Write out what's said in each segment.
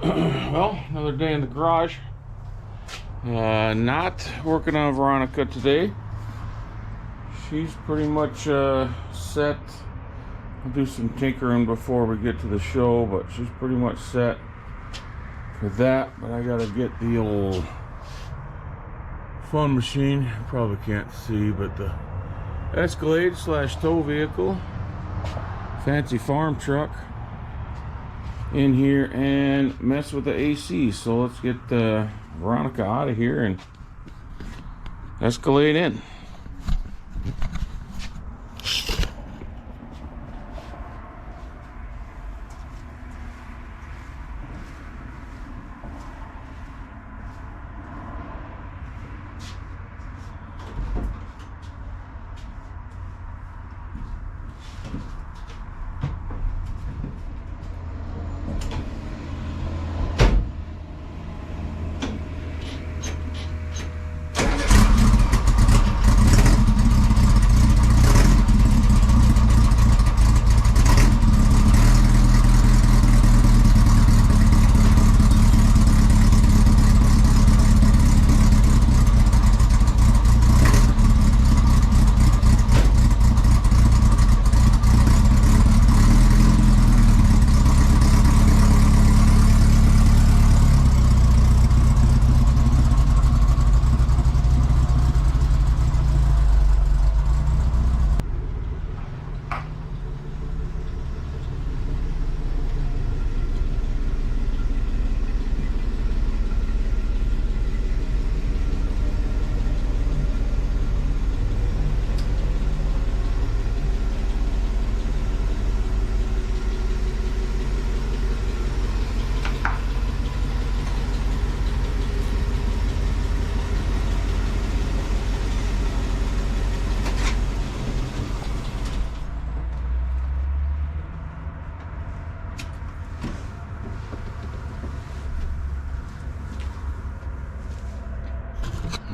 Well, another day in the garage. Not working on Veronica today. She's pretty much set. I'll do some tinkering before we get to the show, but she's pretty much set for that. But I gotta get the old fun machine. You probably can't see, but the Escalade / tow vehicle, fancy farm truck, in here and mess with the AC. So let's get Veronica out of here and Escalade in.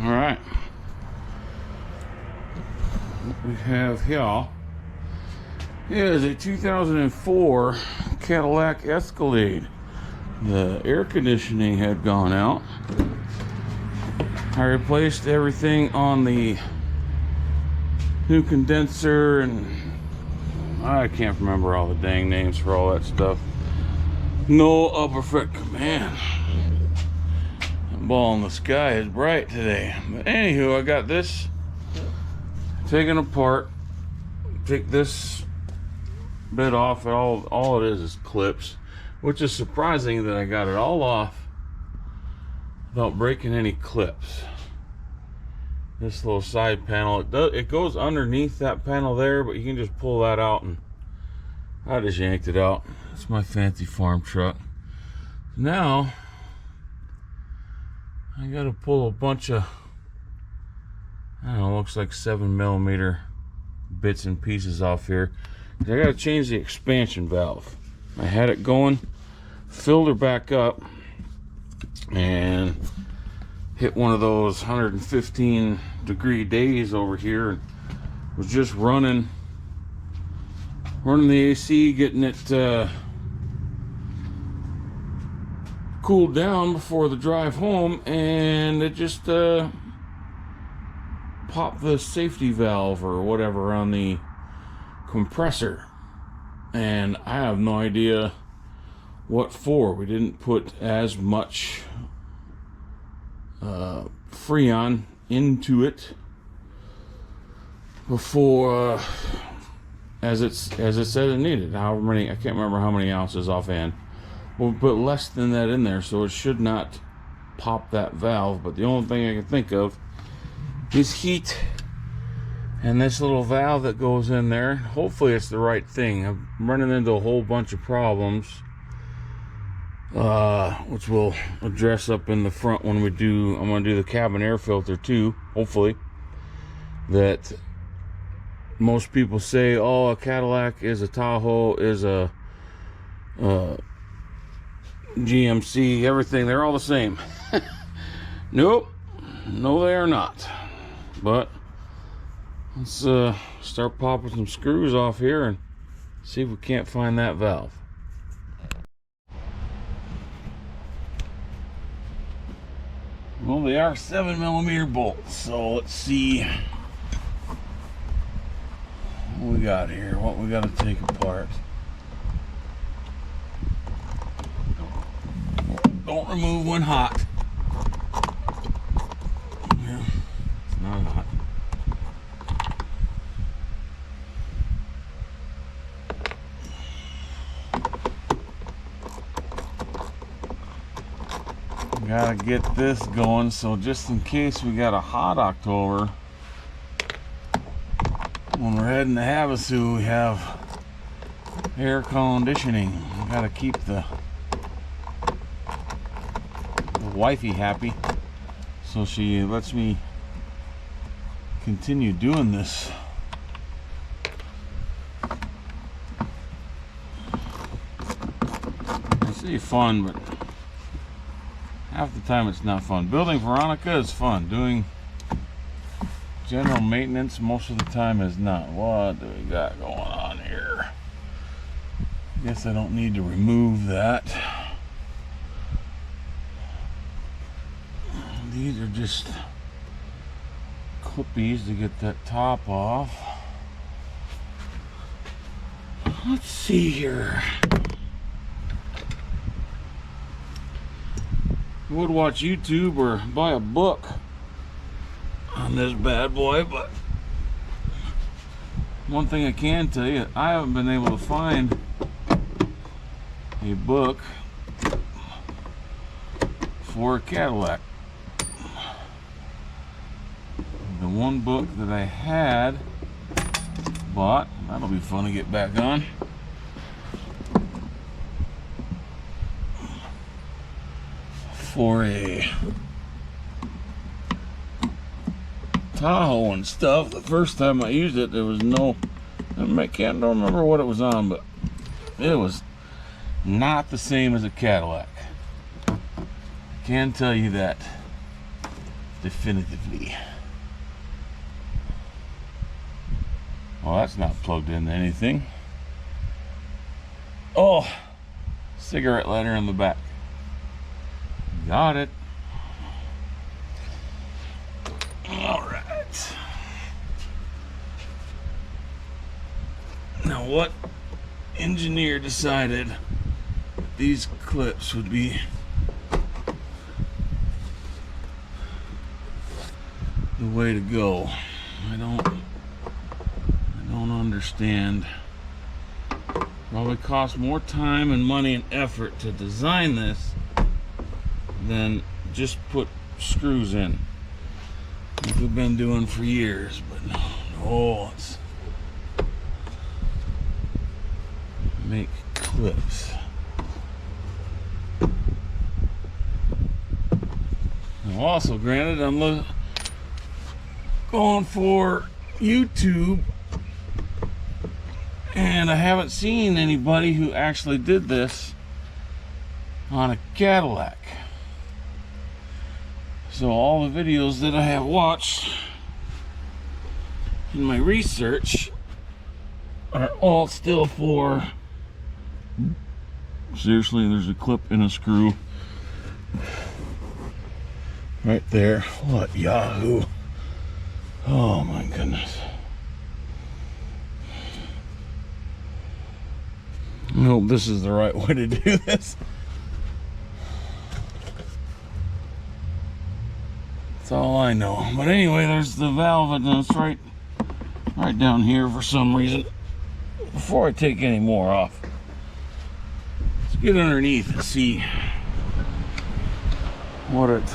All right, what we have here is a 2004 Cadillac Escalade. The air conditioning had gone out. I replaced everything on the new condenser, and I can't remember all the dang names for all that stuff. No upper foot command. Ball in the sky is bright today. But anywho, I got this taken apart. Take this bit off. All it is clips, which is surprising that I got it all off without breaking any clips. This little side panel, it goes underneath that panel there, but you can just pull that out, and I just yanked it out. It's my fancy farm truck. Now I gotta pull a bunch of, I don't know, looks like 7mm bits and pieces off here. I gotta change the expansion valve. I had it going, filled her back up, and hit one of those 115-degree days over here, and was just running the AC, getting it cooled down before the drive home, and it just popped the safety valve or whatever on the compressor, and I have no idea what for. We didn't put as much Freon into it before as it said it needed. However many, I can't remember how many ounces offhand. We'll put less than that in there, so it should not pop that valve. But the only thing I can think of is heat and this little valve that goes in there. Hopefully it's the right thing. I'm running into a whole bunch of problems, which we'll address up in the front when we do. I'm going to do the cabin air filter too, hopefully. That most people say, oh, a Cadillac is a Tahoe, is a GMC, everything, they're all the same. Nope, no they are not. But let's start popping some screws off here and see if we can't find that valve. Well, they are 7mm bolts, so let's see what we got here, what we got to take apart. Don't remove when hot. Yeah, it's not hot. Gotta get this going, so just in case we got a hot October, when we're heading to Havasu, we have air conditioning. We gotta keep the wifey happy, so she lets me continue doing this. I say fun, but half the time it's not fun. Building Veronica is fun. Doing general maintenance most of the time is not. What do we got going on here? I guess I don't need to remove that. These are just clippies to get that top off. Let's see here. I would watch YouTube or buy a book on this bad boy, but one thing I can tell you, I haven't been able to find a book for a Cadillac. The one book that I had bought, that'll be fun to get back on. For a Tahoe and stuff. The first time I used it, there was no, don't remember what it was on, but it was not the same as a Cadillac. Can tell you that definitively. Well, that's not plugged into anything. Oh, cigarette lighter in the back. Got it. All right. Now, what engineer decided these clips would be the way to go? I don't understand. Probably cost more time and money and effort to design this than just put screws in, like we've been doing for years. But no, let's make clips. Now, also, granted, I'm going for YouTube, and I haven't seen anybody who actually did this on a Cadillac. So all the videos that I have watched in my research are all still for, seriously, there's a clip in a screw right there. What Yahoo? Oh my goodness. I hope this is the right way to do this. That's all I know. But anyway, there's the valve, and it's right down here for some reason. Before I take any more off, let's get underneath and see what it,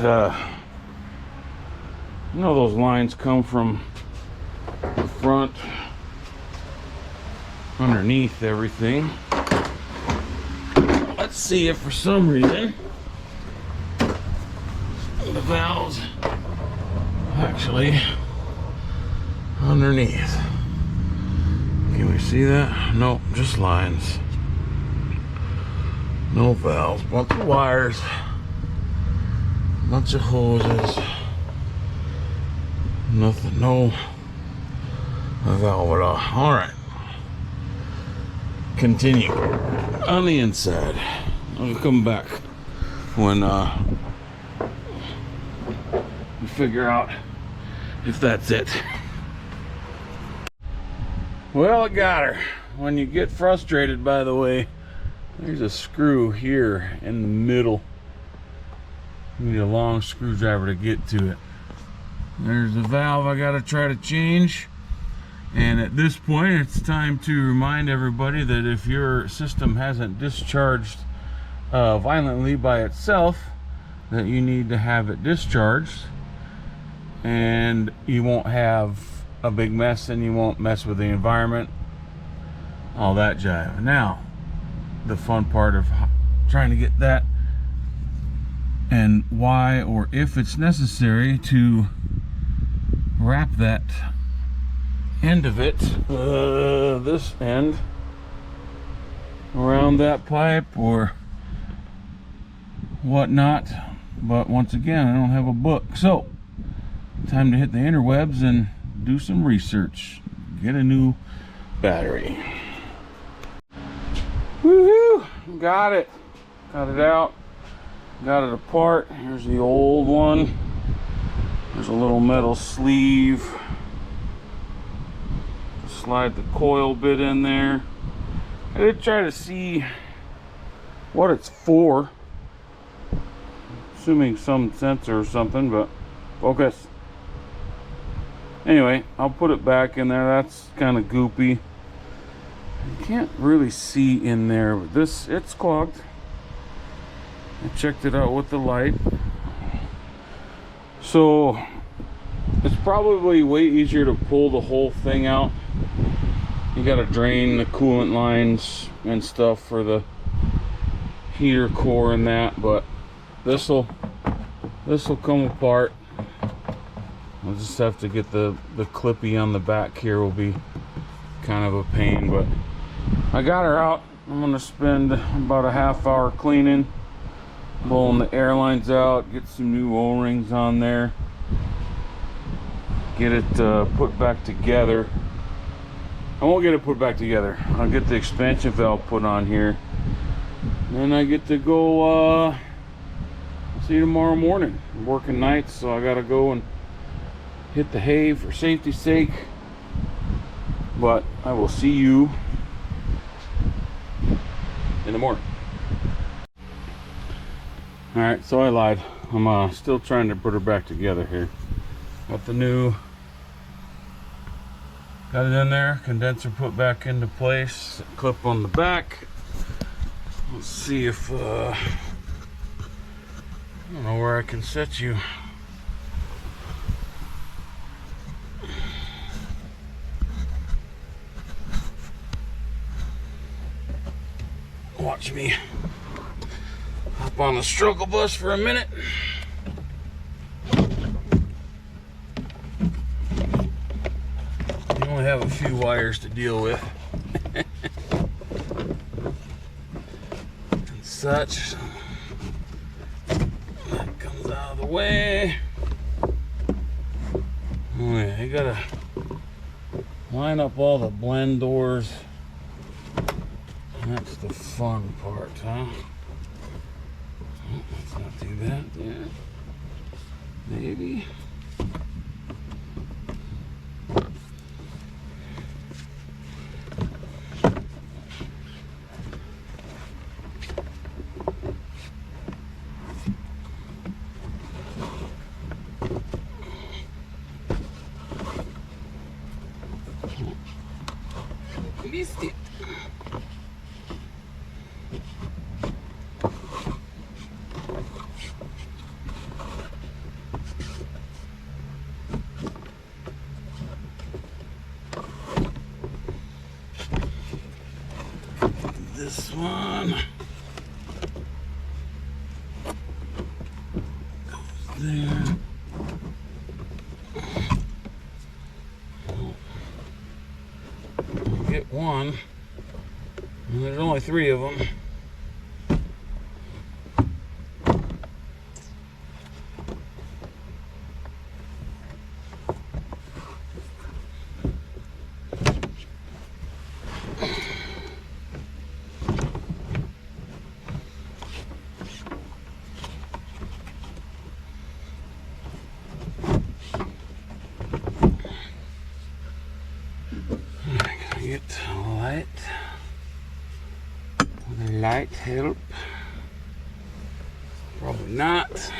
you know, those lines come from the front underneath everything. Let's see if for some reason the valves actually underneath. Can we see that? Nope, just lines. No valves, bunch of wires, bunch of hoses, nothing, no valve at all. All right, continue on the inside. I'll come back when figure out if that's it. Well, I got her. When you get frustrated, by the way, there's a screw here in the middle. You need a long screwdriver to get to it. There's the valve I gotta try to change. And at this point, it's time to remind everybody that if your system hasn't discharged violently by itself, that you need to have it discharged, and you won't have a big mess and you won't mess with the environment, all that jive. Now, the fun part of trying to get that, and why or if it's necessary to wrap that end of it, this end, around that pipe or whatnot. But once again, I don't have a book, so time to hit the interwebs and do some research, get a new battery. Woohoo! Got it out, got it apart. Here's the old one. There's a little metal sleeve, slide the coil bit in there. I did try to see what it's for, assuming some sensor or something, but focus. Anyway, I'll put it back in there. That's kind of goopy. You can't really see in there, but it's clogged. I checked it out with the light. So it's probably way easier to pull the whole thing out. You gotta drain the coolant lines and stuff for the heater core and that, but this'll come apart. I'll just have to get the clippy on the back here, will be kind of a pain, but I got her out. I'm gonna spend about a half hour cleaning, blowing the air lines out, get some new O-rings on there, get it put back together. I won't get it put back together. I'll get the expansion valve put on here. Then I get to go, see you tomorrow morning. I'm working nights, so I gotta go and hit the hay for safety's sake. But I will see you in the morning. Alright, so I lied. I'm still trying to put her back together here. Got the new, got it in there, condenser put back into place, clip on the back. Let's see if I don't know where I can set you. Watch me hop on the struggle bus for a minute. You only have a few wires to deal with. And such. That comes out of the way. Oh yeah, you gotta line up all the blend doors. That's the fun part, huh? Oh, let's not do that yet. Maybe. Missed it. This one goes there. We'll get one, and there's only 3 of them. might help. Probably not.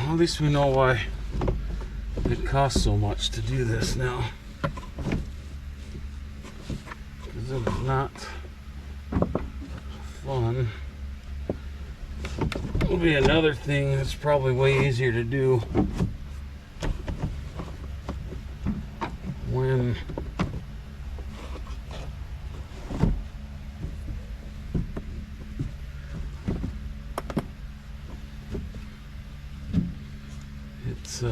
At least we know why it costs so much to do this now. Because it is not fun. It'll be another thing that's probably way easier to do when it's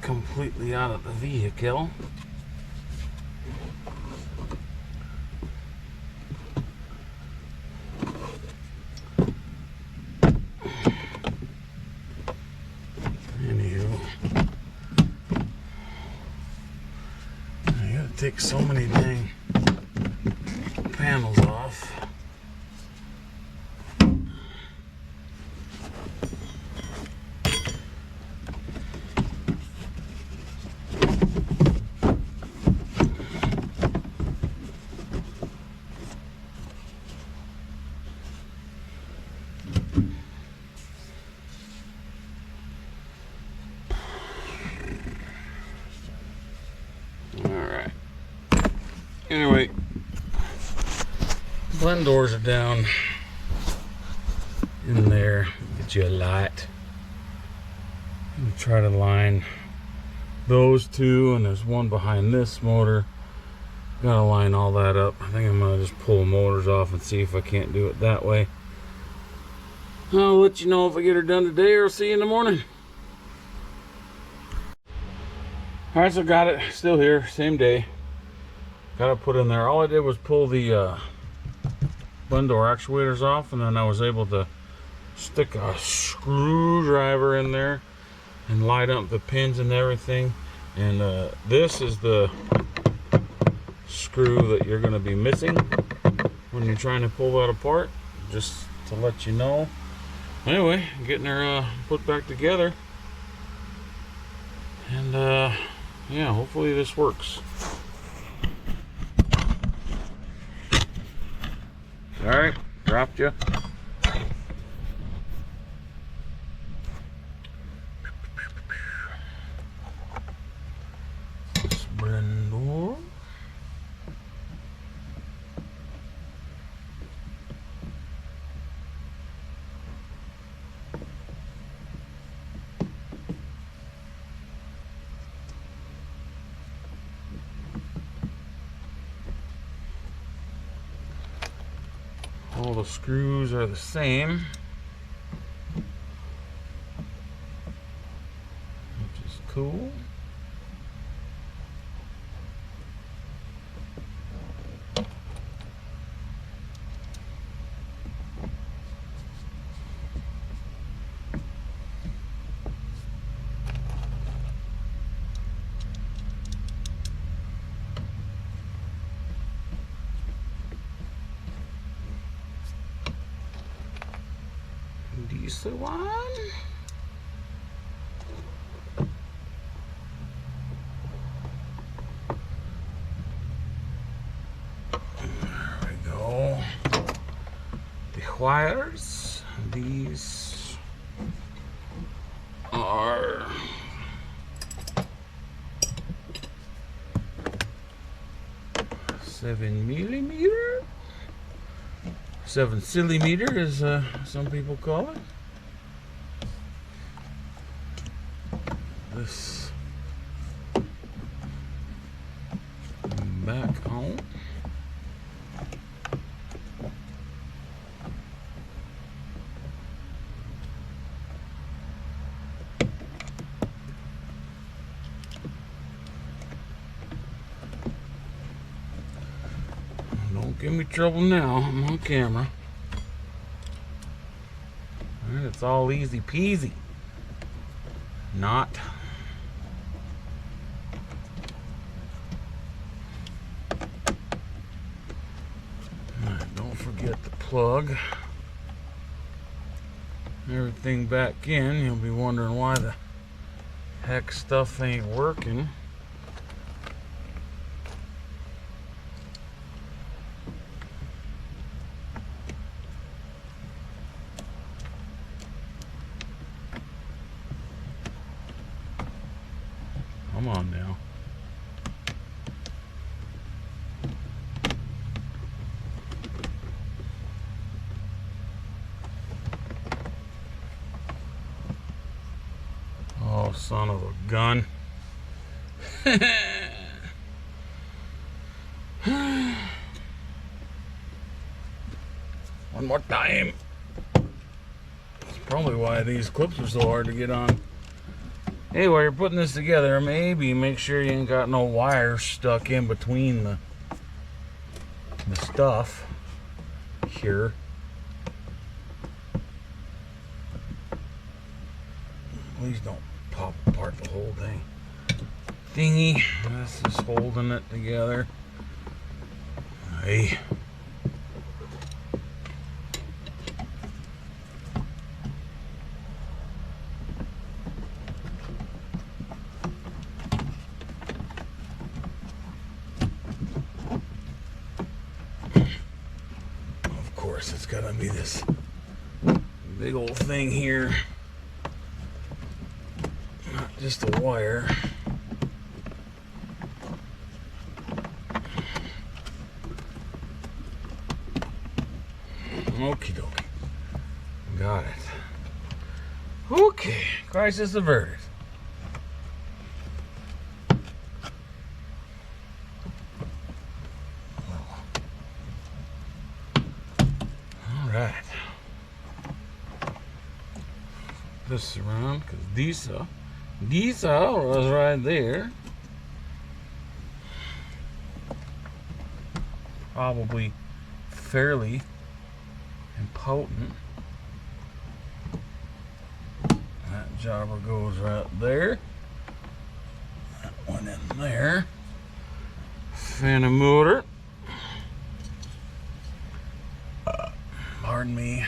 completely out of the vehicle. Anywho, I gotta take so many dang panels off. Alright. Anyway, blend doors are down in there. Get you a light. And try to line those two, and there's one behind this motor. Gotta line all that up. I think I'm gonna just pull the motors off and see if I can't do it that way. I'll let you know if I get her done today, or I'll see you in the morning. Alright, so got it. Still here, same day. Got it put in there. All I did was pull the blend door actuators off, and then I was able to stick a screwdriver in there and light up the pins and everything. And this is the screw that you're going to be missing when you're trying to pull that apart, just to let you know. Anyway, getting her put back together, and yeah, hopefully this works. Alright, dropped you. Blend door. All the screws are the same, which is cool. Diesel one. There we go. The wires, these are are 7 millimeter, 7 centimeter, as some people call it. This back on. Don't give me trouble now. I'm on camera. And it's all easy peasy. Not. Alright, don't forget the plug. Everything back in. You'll be wondering why the heck stuff ain't working. Come on now. Oh, son of a gun. One more time. That's probably why these clips are so hard to get on. Hey, while you're putting this together, maybe make sure you ain't got no wires stuck in between the stuff here. Please don't pop apart the whole thing. Thingy, this is holding it together. Hey. Of course, it's gotta be this big old thing here. Not just a wire. Okie dokie. Got it. Okay. Crisis averted. Alright. This around, because Disa was right there. Probably fairly impotent. That jobber goes right there. That one in there. Fan motor. Pardon me.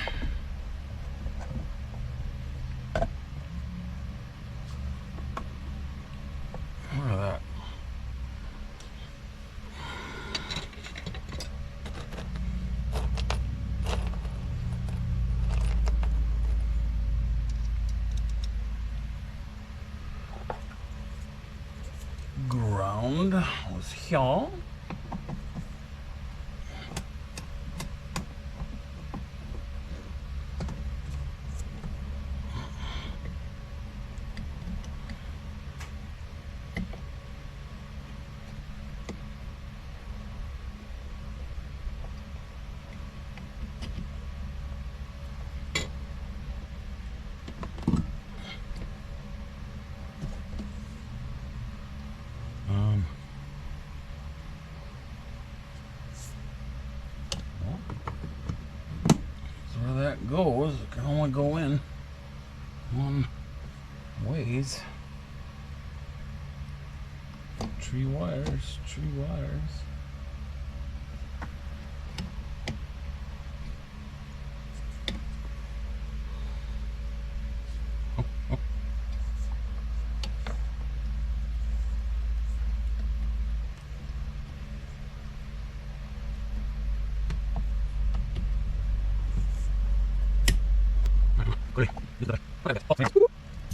Look at that. Ground was here. Where that goes, it can only go in one ways. Tree wires, tree wires.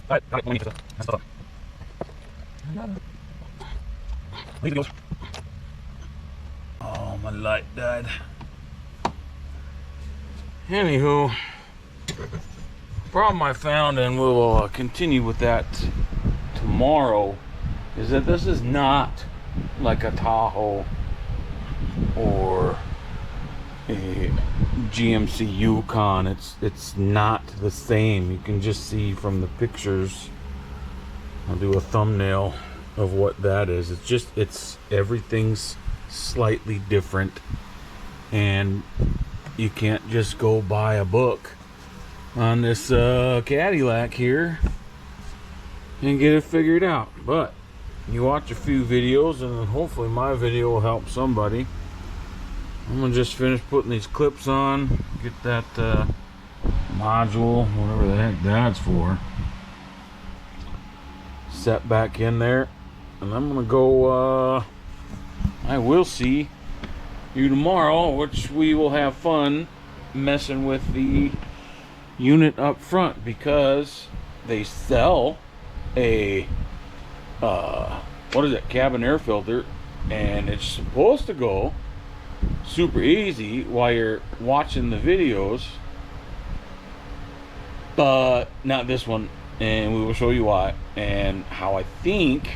Alright, got it. That's stuff up. Leave it goes. Oh, my light died. Anywho, problem I found, and we'll continue with that tomorrow, is that this is not like a Tahoe or a GMC Yukon. It's not the same. You can just see from the pictures. I'll do a thumbnail of what that is. It's everything's slightly different, and you can't just go buy a book on this Cadillac here and get it figured out. But you watch a few videos, and hopefully my video will help somebody. I'm gonna just finish putting these clips on, get that module, whatever the heck that's for, set back in there, and I'm gonna go. I will see you tomorrow, which we will have fun messing with the unit up front, because they sell a what is it, cabin air filter, and it's supposed to go super easy while you're watching the videos, but not this one, and we will show you why and how. I think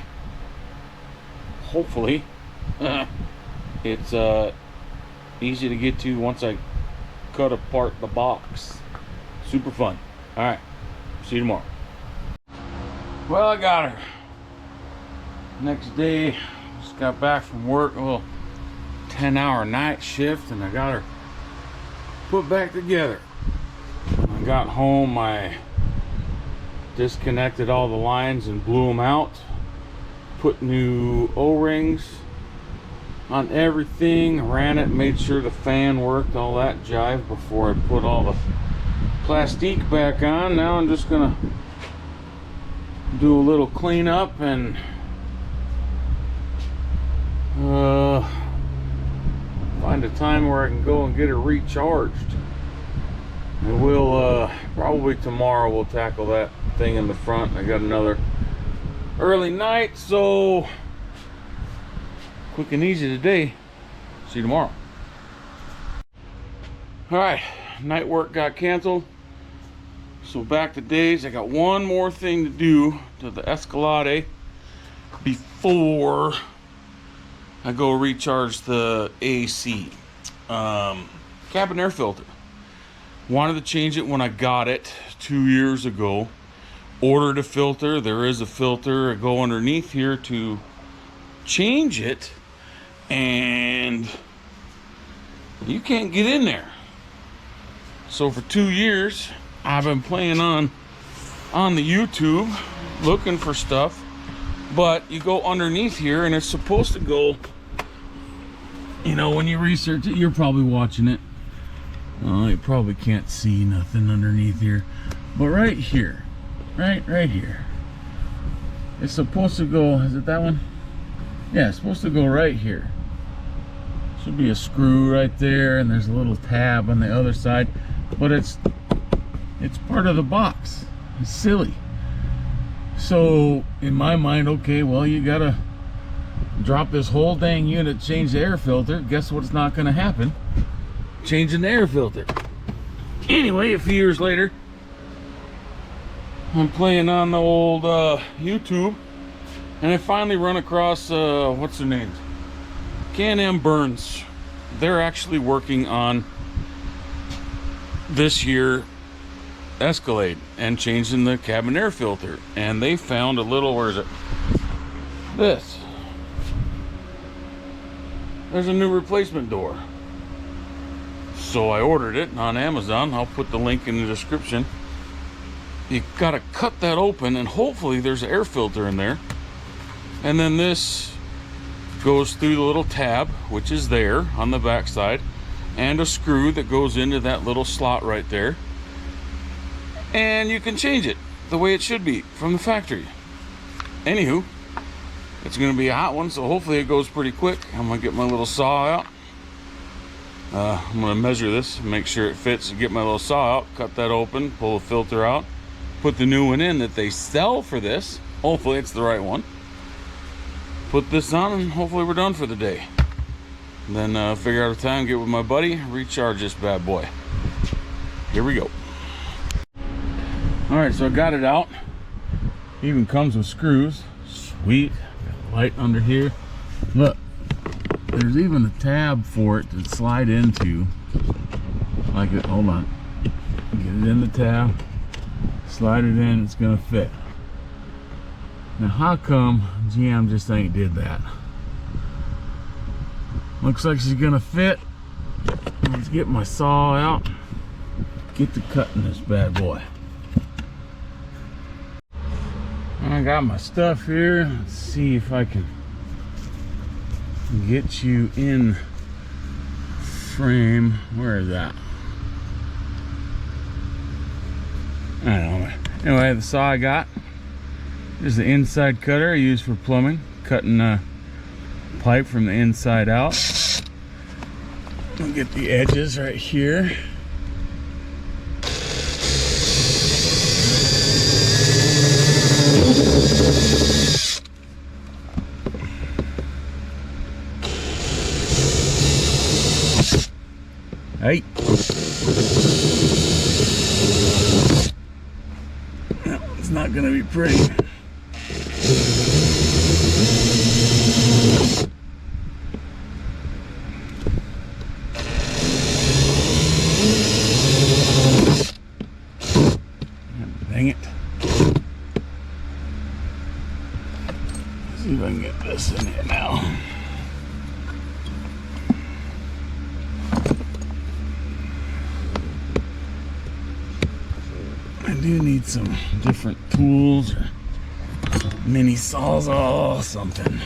hopefully it's easy to get to once I cut apart the box. Super fun. All right, see you tomorrow. Well, I got her. Next day, just got back from work, a little 10-hour night shift, and I got her put back together. When I got home, I disconnected all the lines and blew them out, put new O-rings on everything, ran it, made sure the fan worked, all that jive before I put all the plastique back on. Now I'm just gonna do a little cleanup and find a time where I can go and get her recharged. And we'll probably tomorrow we'll tackle that thing in the front. I got another early night, so quick and easy today. See you tomorrow. All right, night work got canceled, so back to days. I got one more thing to do to the Escalade before I go recharge the AC. Cabin air filter. Wanted to change it when I got it 2 years ago. Ordered a filter. There is a filter. I go underneath here to change it, and you can't get in there. So for 2 years I've been playing on the YouTube looking for stuff, but you go underneath here and it's supposed to go, you know, when you research it, you're probably watching it. You probably can't see nothing underneath here, but right here, right here, it's supposed to go. Is it that one? Yeah, it's supposed to go right here. Should be a screw right there, and there's a little tab on the other side, but it's part of the box. It's silly. So in my mind, okay, well, you gotta drop this whole dang unit, change the air filter. Guess what's not gonna happen? Changing the air filter. Anyway, a few years later, I'm playing on the old YouTube, and I finally run across what's their name? Can-Am Burns. They're actually working on this year Escalade and changing the cabin air filter, and they found a little, where is it? This. There's a new replacement door. So I ordered it on Amazon. I'll put the link in the description. You gotta cut that open, and hopefully there's an air filter in there. And then this goes through the little tab, which is there on the back side, and a screw that goes into that little slot right there. And you can change it the way it should be from the factory. Anywho, it's gonna be a hot one, so hopefully it goes pretty quick. I'm gonna get my little saw out. I'm gonna measure this, make sure it fits, and get my little saw out, cut that open, pull the filter out, put the new one in that they sell for this. Hopefully it's the right one. Put this on and hopefully we're done for the day. And then figure out a time, get with my buddy, recharge this bad boy. Here we go. Alright, so I got it out. Even comes with screws. Sweet. Got a light under here. Look, there's even a tab for it to slide into. Like it, hold on. Get it in the tab, slide it in, it's gonna fit. Now how come GM just ain't did that? Looks like she's gonna fit. Let's get my saw out, get to cutting this bad boy. I got my stuff here. Let's see if I can get you in frame. Where is that? I don't know. Anyway, the saw I got is the inside cutter I use for plumbing, cutting pipe from the inside out. I'll get the edges right here. Hey. It's not gonna be pretty. Dang it. Let's see if I can get this in here now. I do need some different tools or mini saws or something.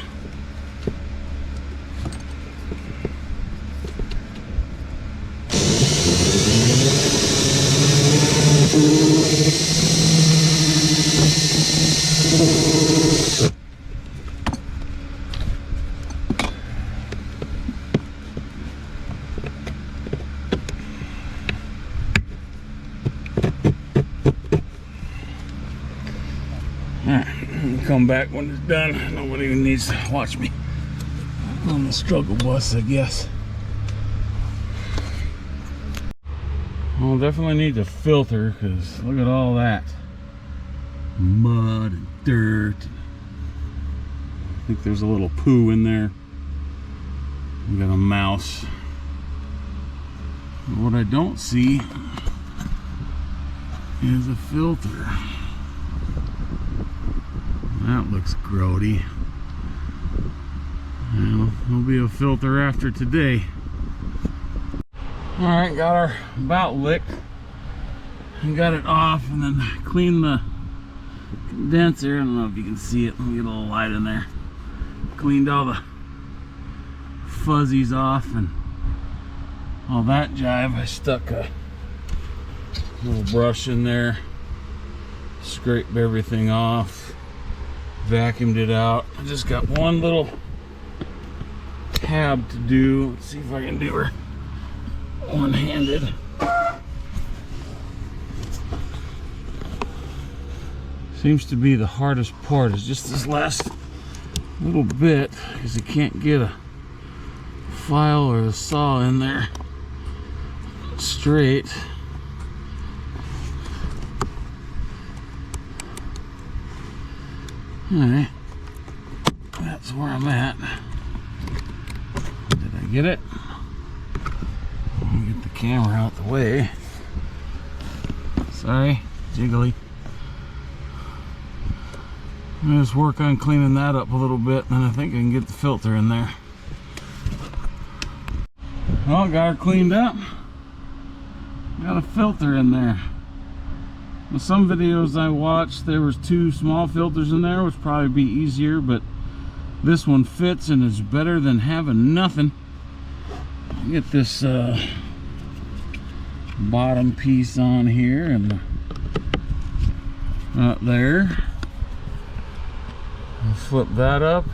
Come back when it's done. Nobody even needs to watch me on the struggle bus, I guess. I'll definitely need to filter, because look at all that mud and dirt. I think there's a little poo in there. We got a mouse. But what I don't see is a filter. That looks grody. Well, there'll be a filter after today. Alright, got our bout licked and got it off, and then cleaned the condenser. I don't know if you can see it. Let me get a little light in there. Cleaned all the fuzzies off and all that jive. I stuck a little brush in there, scraped everything off, vacuumed it out. I just got one little tab to do. Let's see if I can do her one-handed. Seems to be the hardest part is just this last little bit, because you can't get a file or a saw in there straight. Alright, that's where I'm at. Did I get it? Let me get the camera out the way. Sorry, jiggly. I'm gonna just work on cleaning that up a little bit, and I think I can get the filter in there. Well, got her cleaned up. Got a filter in there. In some videos I watched, there was 2 small filters in there, which would probably be easier, but this one fits and is better than having nothing. Get this bottom piece on here and up there. I'll flip that up,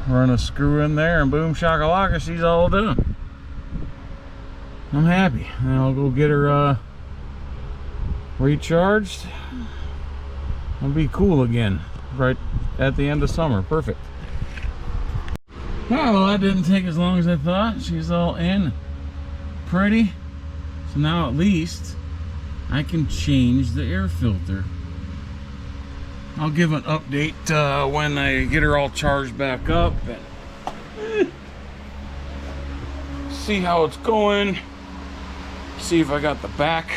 run a screw in there, and boom shakalaka, she's all done. I'm happy. And I'll go get her recharged, it'll be cool again right at the end of summer. Perfect. Oh, well, that didn't take as long as I thought. She's all in pretty. So now at least I can change the air filter. I'll give an update when I get her all charged back up and see how it's going. See if I got the back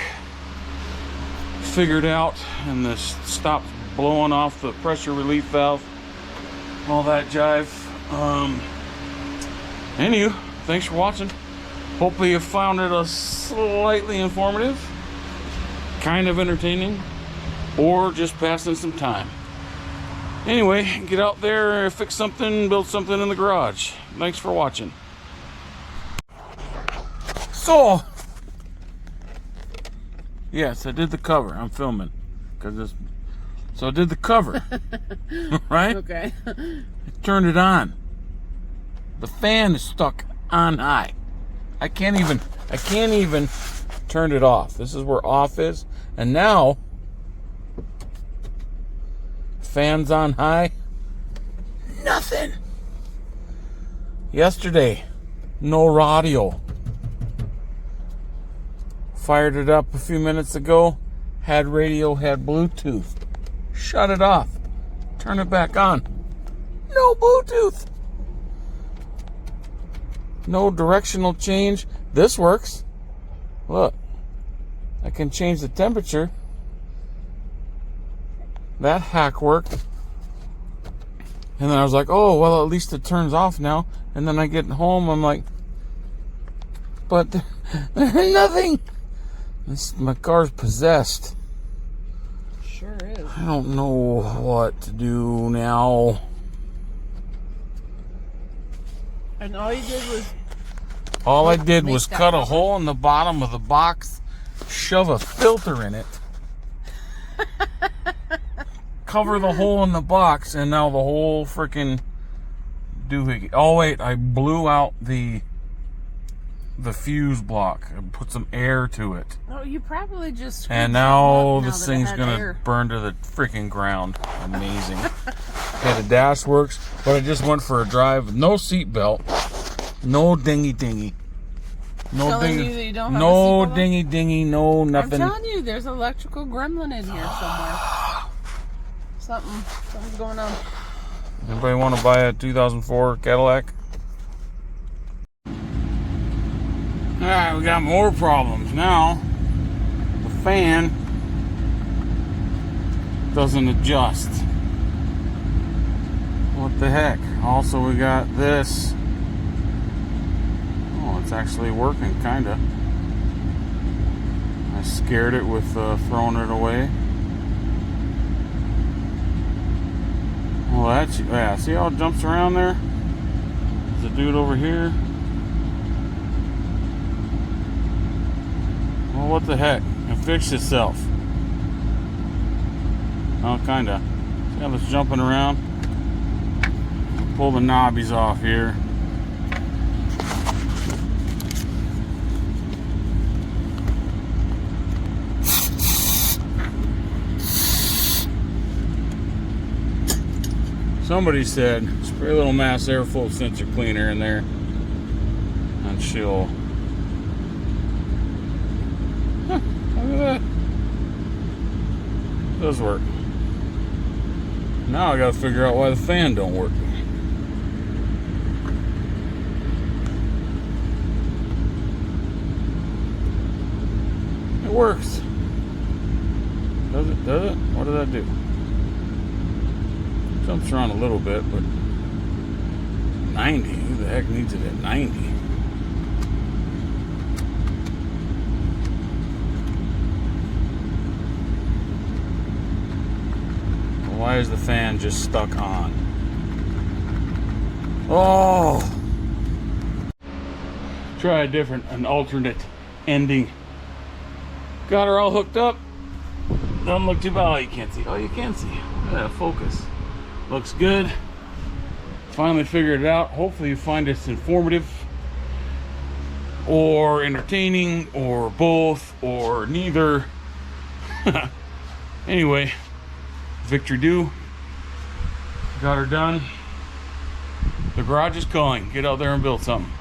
figured out and this stops blowing off the pressure relief valve. All that jive. Anywho, thanks for watching. Hopefully you found it a slightly informative, kind of entertaining, or just passing some time. Anyway, get out there, fix something, build something in the garage. Thanks for watching. So, yes, I did the cover. I'm filming because this. So I did the cover, right? Okay. I turned it on. The fan is stuck on high. I can't even turn it off. This is where off is. And now, fan's on high. Nothing. Yesterday, no radio. Fired it up a few minutes ago. Had radio, had Bluetooth. Shut it off. Turn it back on. No Bluetooth. No directional change. This works. Look. I can change the temperature. That hack worked. And then I was like, oh, well, at least it turns off now. And then I get home, I'm like, but there's nothing. My car's possessed. Sure is. I don't know what to do now. And all you did was... All I did was cut a hole in the bottom of the box, shove a filter in it, cover the hole in the box, and now the whole freaking doohickey. Oh wait, I blew out the fuse block and put some air to it. No, you probably just... And now this thing's gonna burn to the freaking ground. Amazing. Okay, the dash works, but I just went for a drive with no seat belt. No dingy. No dingy. No dingy. No nothing. I'm telling you, there's an electrical gremlin in here somewhere. Something's going on. Anybody want to buy a 2004 Cadillac? Alright, we got more problems now. The fan doesn't adjust. What the heck? Also, we got this. Oh, it's actually working, kinda. I scared it with throwing it away. Well, that's, yeah, see how it jumps around there? There's a dude over here. Well, what the heck? It fixed itself. Oh, kinda. See how it's jumping around? Pull the knobbies off here. Somebody said, spray a little mass airflow sensor cleaner in there and she'll... Huh, look at that. It does work. Now I gotta figure out why the fan don't work. It works. Does it? Does it? What did that do? Jumps around a little bit, but 90? Who the heck needs it at 90? Why is the fan just stuck on? Oh! Try an alternate ending. Got her all hooked up. Doesn't look too bad. Oh, you can't see. Oh, you can see. Look at that focus. Looks good. Finally figured it out. Hopefully you find this informative or entertaining or both or neither. Anyway, victory due. Got her done. The garage is calling. Get out there and build something.